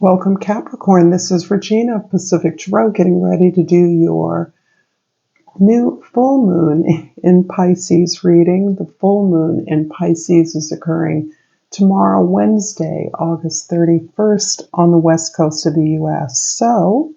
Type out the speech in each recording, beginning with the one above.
Welcome, Capricorn. This is Regina of Pacific Tarot, getting ready to do your new full moon in Pisces reading. The full moon in Pisces is occurring tomorrow, Wednesday, August 31st, on the west coast of the U.S. So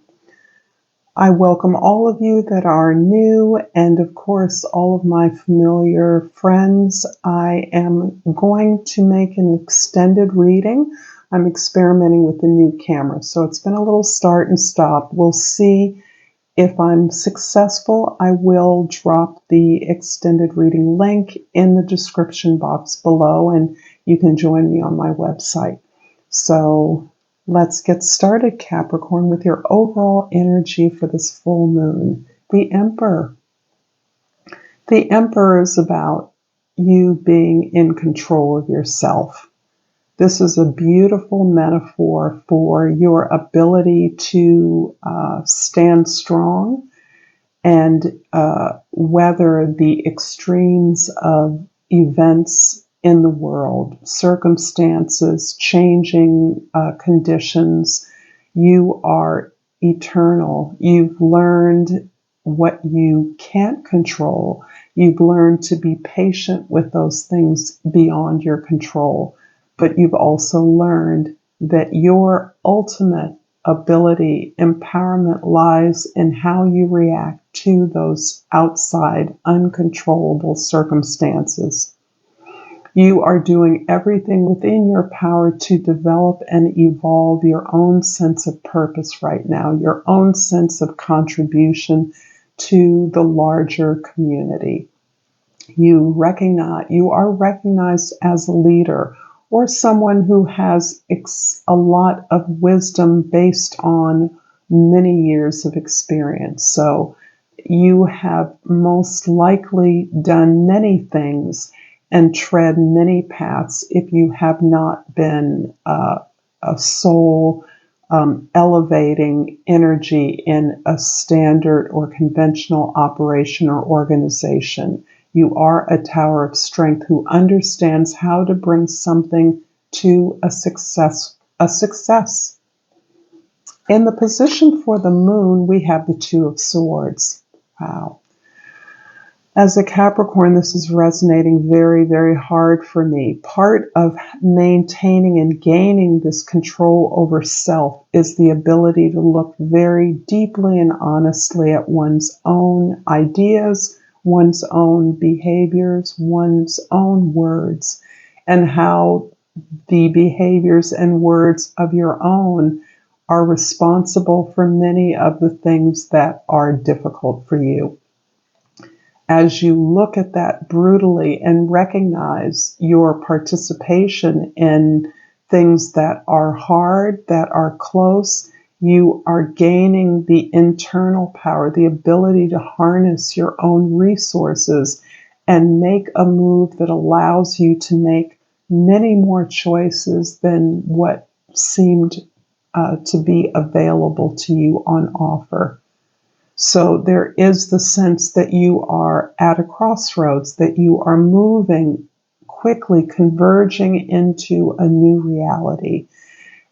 I welcome all of you that are new and, of course, all of my familiar friends. I am going to make an extended reading. I'm experimenting with the new camera, so it's been a little start and stop. We'll see if I'm successful. I will drop the extended reading link in the description box below, and you can join me on my website. So let's get started, Capricorn, with your overall energy for this full moon. The Emperor. The Emperor is about you being in control of yourself. This is a beautiful metaphor for your ability to stand strong and weather the extremes of events in the world, circumstances, changing conditions. You are eternal. You've learned what you can't control. You've learned to be patient with those things beyond your control. But you've also learned that your ultimate ability, empowerment, lies in how you react to those outside, uncontrollable circumstances. You are doing everything within your power to develop and evolve your own sense of purpose right now, your own sense of contribution to the larger community. You are recognized as a leader, or someone who has a lot of wisdom based on many years of experience. So you have most likely done many things and tread many paths if you have not been a soul elevating energy in a standard or conventional operation or organization. You are a tower of strength who understands how to bring something to a success. In the position for the moon, we have the Two of Swords. Wow. As a Capricorn, this is resonating very, very hard for me. Part of maintaining and gaining this control over self is the ability to look very deeply and honestly at one's own ideas, one's own behaviors, one's own words, and how the behaviors and words of your own are responsible for many of the things that are difficult for you. As you look at that brutally and recognize your participation in things that are hard, that are close, you are gaining the internal power, the ability to harness your own resources and make a move that allows you to make many more choices than what seemed to be available to you on offer. So there is the sense that you are at a crossroads, that you are moving quickly, converging into a new reality.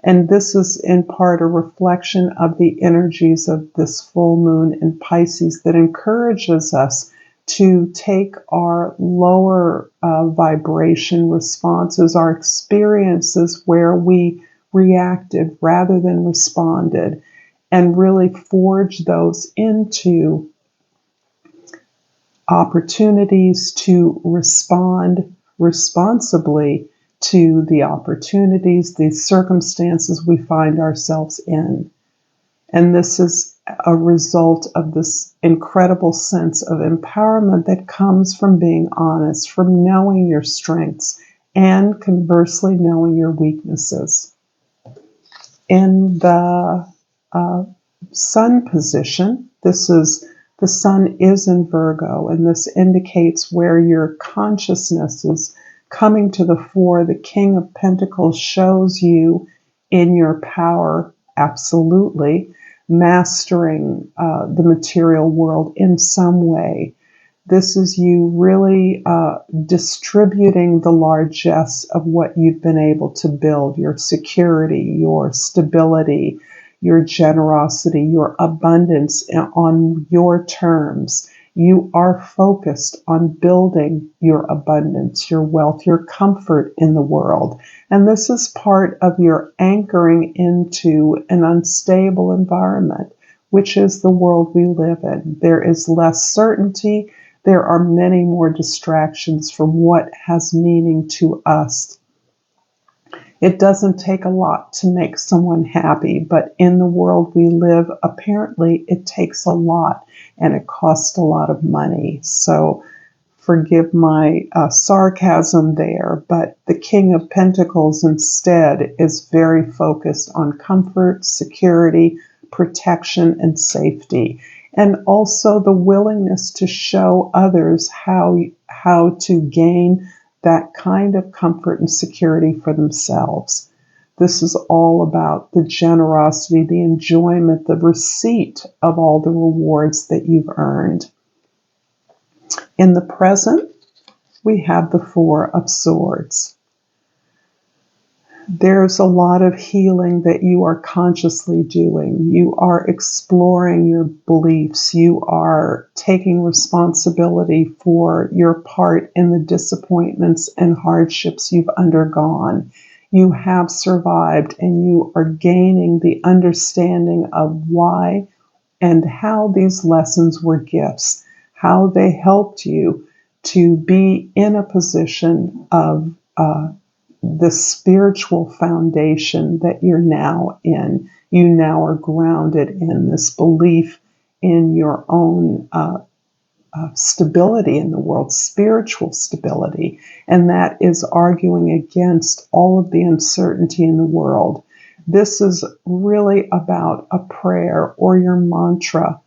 And this is in part a reflection of the energies of this full moon in Pisces that encourages us to take our lower vibration responses, our experiences where we reacted rather than responded, and really forge those into opportunities to respond responsibly to the opportunities, the circumstances we find ourselves in. And this is a result of this incredible sense of empowerment that comes from being honest, from knowing your strengths, and conversely knowing your weaknesses. In the sun position, the sun is in Virgo, and this indicates where your consciousness is coming to the fore. The King of Pentacles shows you in your power, absolutely, mastering the material world in some way. This is you really distributing the largesse of what you've been able to build, your security, your stability, your generosity, your abundance on your terms. You are focused on building your abundance, your wealth, your comfort in the world. And this is part of your anchoring into an unstable environment, which is the world we live in. There is less certainty. There are many more distractions from what has meaning to us. It doesn't take a lot to make someone happy, but in the world we live, apparently it takes a lot and it costs a lot of money. So forgive my sarcasm there, but the King of Pentacles instead is very focused on comfort, security, protection, and safety. And also the willingness to show others how to gain that kind of comfort and security for themselves. This is all about the generosity, the enjoyment, the receipt of all the rewards that you've earned. In the present, we have the Four of Swords. There's a lot of healing that you are consciously doing. You are exploring your beliefs. You are taking responsibility for your part in the disappointments and hardships you've undergone. You have survived and you are gaining the understanding of why and how these lessons were gifts, how they helped you to be in a position of the spiritual foundation that you're now in. You now are grounded in this belief in your own stability in the world, spiritual stability. And that is arguing against all of the uncertainty in the world. This is really about a prayer or your mantra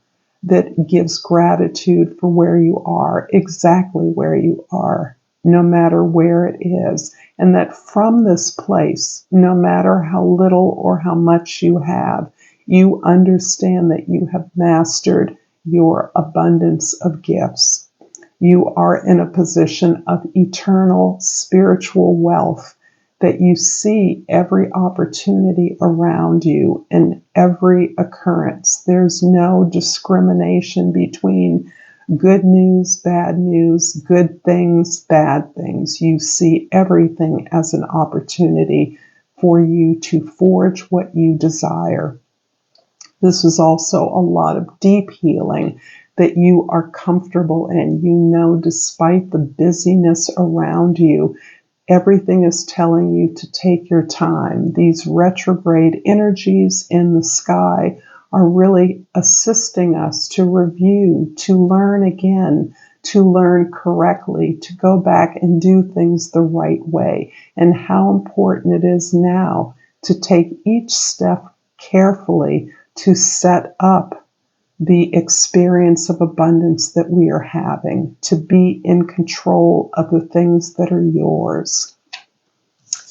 that gives gratitude for where you are, exactly where you are, no matter where it is. And that from this place, no matter how little or how much you have, you understand that you have mastered your abundance of gifts. You are in a position of eternal spiritual wealth, that you see every opportunity around you and every occurrence. There's no discrimination between good news, good things, bad things. You see everything as an opportunity for you to forge what you desire. This is also a lot of deep healing that you are comfortable in. You know, despite the busyness around you, everything is telling you to take your time. These retrograde energies in the sky are really assisting us to review, to learn again, to learn correctly, to go back and do things the right way, and how important it is now to take each step carefully to set up the experience of abundance that we are having, to be in control of the things that are yours.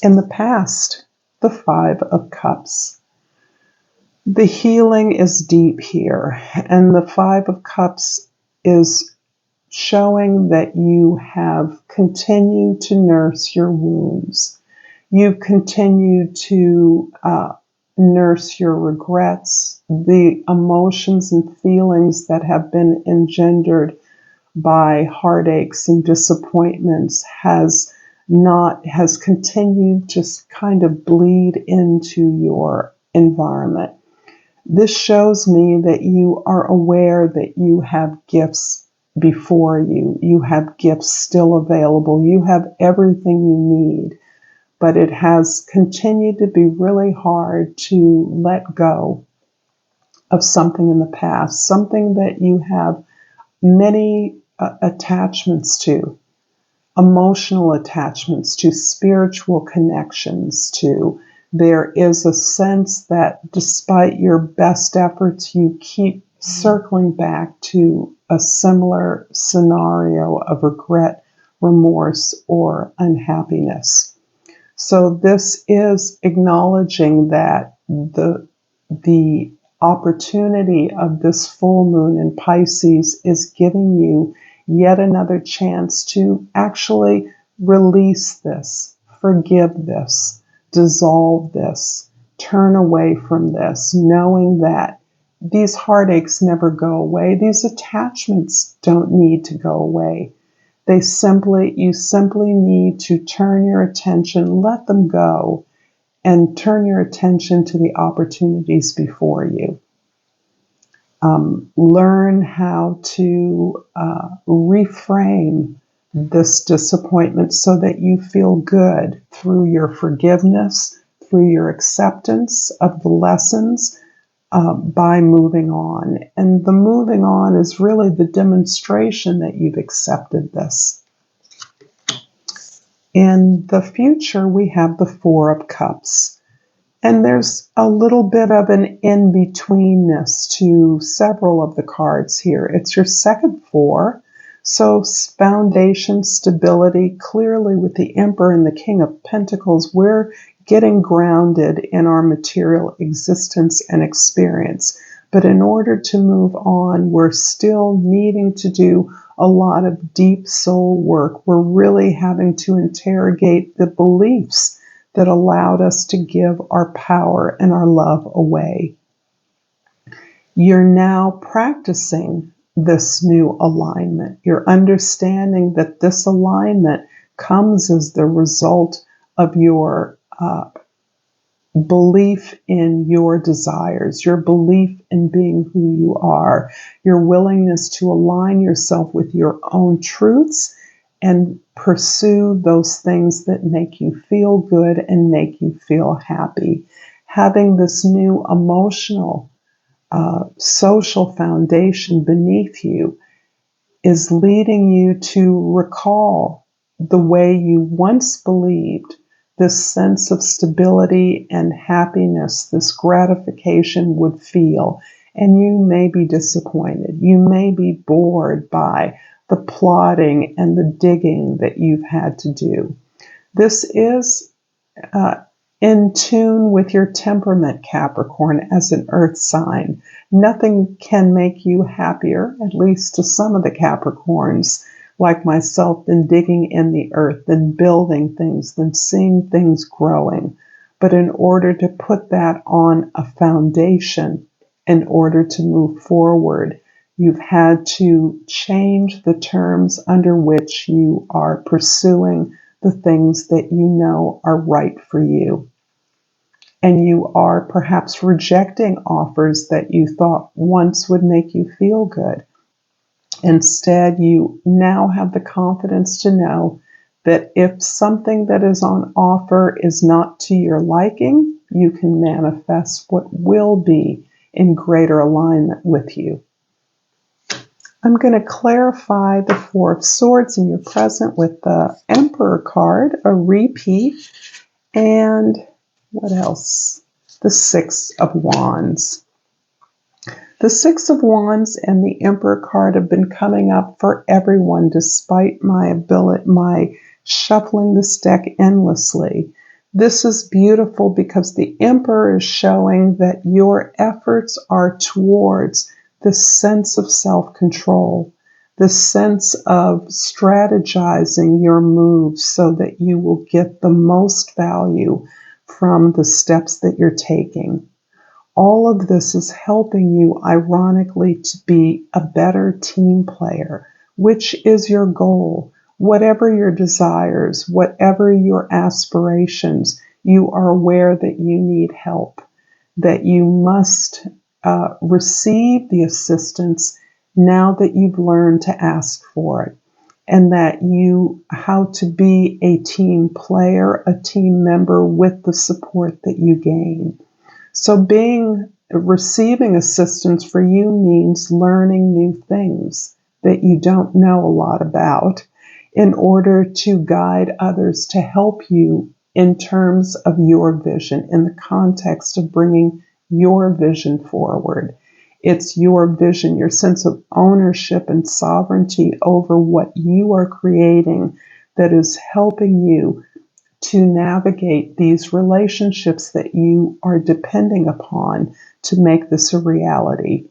In the past, the Five of Cups. The healing is deep here, and the Five of Cups is showing that you have continued to nurse your wounds. You've continued to nurse your regrets, the emotions and feelings that have been engendered by heartaches and disappointments has continued to kind of bleed into your environment. This shows me that you are aware that you have gifts before you. You have gifts still available. You have everything you need. But it has continued to be really hard to let go of something in the past, something that you have many attachments to, emotional attachments to, spiritual connections to. There is a sense that despite your best efforts, you keep circling back to a similar scenario of regret, remorse, or unhappiness. So this is acknowledging that the opportunity of this full moon in Pisces is giving you yet another chance to actually release this, forgive this, dissolve this, turn away from this, knowing that these heartaches never go away. These attachments don't need to go away. You simply need to turn your attention, let them go, and turn your attention to the opportunities before you. Learn how to reframe this disappointment so that you feel good through your forgiveness, through your acceptance of the lessons, by moving on. And the moving on is really the demonstration that you've accepted this. In the future, we have the Four of Cups. And there's a little bit of an in-betweenness to several of the cards here. It's your second four. So foundation, stability, clearly with the Emperor and the King of Pentacles, we're getting grounded in our material existence and experience. But in order to move on, we're still needing to do a lot of deep soul work. We're really having to interrogate the beliefs that allowed us to give our power and our love away. You're now practicing this new alignment. You're understanding that this alignment comes as the result of your belief in your desires, your belief in being who you are, your willingness to align yourself with your own truths and pursue those things that make you feel good and make you feel happy. Having this new emotional, social foundation beneath you is leading you to recall the way you once believed this sense of stability and happiness, this gratification would feel. And you may be disappointed. You may be bored by the plotting and the digging that you've had to do. This is in tune with your temperament, Capricorn, as an earth sign. Nothing can make you happier, at least to some of the Capricorns, like myself, than digging in the earth, than building things, than seeing things growing. But in order to put that on a foundation, in order to move forward, you've had to change the terms under which you are pursuing the things that you know are right for you. And you are perhaps rejecting offers that you thought once would make you feel good. Instead, you now have the confidence to know that if something that is on offer is not to your liking, you can manifest what will be in greater alignment with you. I'm going to clarify the Four of Swords in your present with the Emperor card, a repeat, and what else? The Six of Wands. The Six of Wands and the Emperor card have been coming up for everyone despite my shuffling this deck endlessly. This is beautiful because the Emperor is showing that your efforts are towards this sense of self-control, this sense of strategizing your moves so that you will get the most value from the steps that you're taking. All of this is helping you, ironically, to be a better team player, which is your goal. Whatever your desires, whatever your aspirations, you are aware that you need help, that you must receive the assistance now that you've learned to ask for it, and that how to be a team player, a team member with the support that you gain. So receiving assistance for you means learning new things that you don't know a lot about in order to guide others to help you in terms of your vision, in the context of bringing your vision forward. It's your vision, your sense of ownership and sovereignty over what you are creating that is helping you to navigate these relationships that you are depending upon to make this a reality.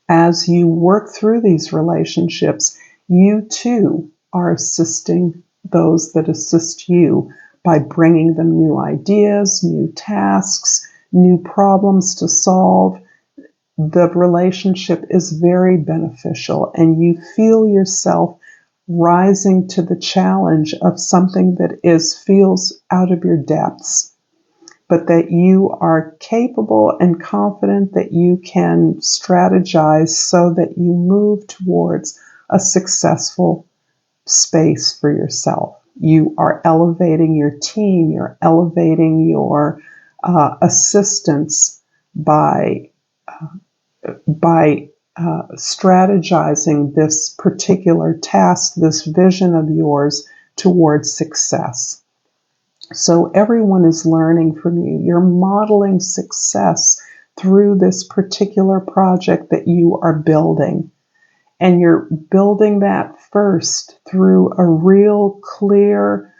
As you work through these relationships, You too are assisting those that assist you by bringing them new ideas, new tasks, new problems to solve. The relationship is very beneficial, and you feel yourself rising to the challenge of something that feels out of your depths, but that you are capable and confident that you can strategize so that you move towards a successful space for yourself. You are elevating your team, you're elevating your assistants by strategizing this particular task, this vision of yours towards success. So everyone is learning from you. You're modeling success through this particular project that you are building. And you're building that first through a real clear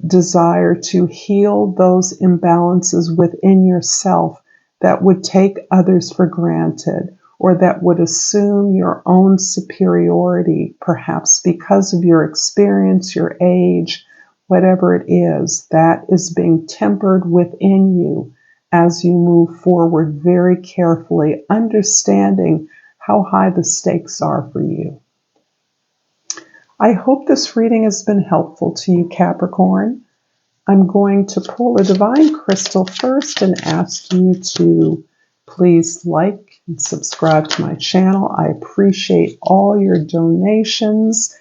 desire to heal those imbalances within yourself that would take others for granted, or that would assume your own superiority, perhaps because of your experience, your age, whatever it is. That is being tempered within you as you move forward very carefully, understanding how high the stakes are for you. I hope this reading has been helpful to you, Capricorn. I'm going to pull a divine crystal first and ask you to please like and subscribe to my channel. I appreciate all your donations.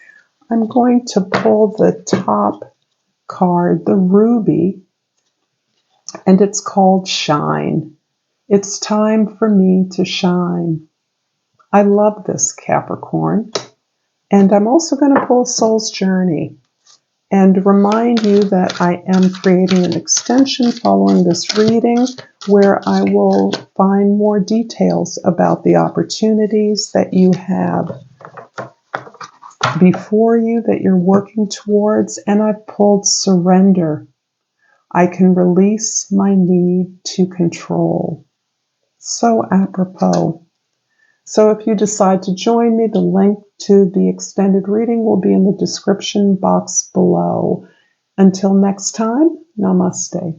I'm going to pull the top card, the ruby, and it's called Shine. It's time for me to shine. I love this, Capricorn. And I'm also going to pull Soul's Journey and remind you that I am creating an extension following this reading where I will find more details about the opportunities that you have before you, that you're working towards. And I've pulled Surrender. I can release my need to control. So apropos. So if you decide to join me, the link to the extended reading will be in the description box below. Until next time, namaste.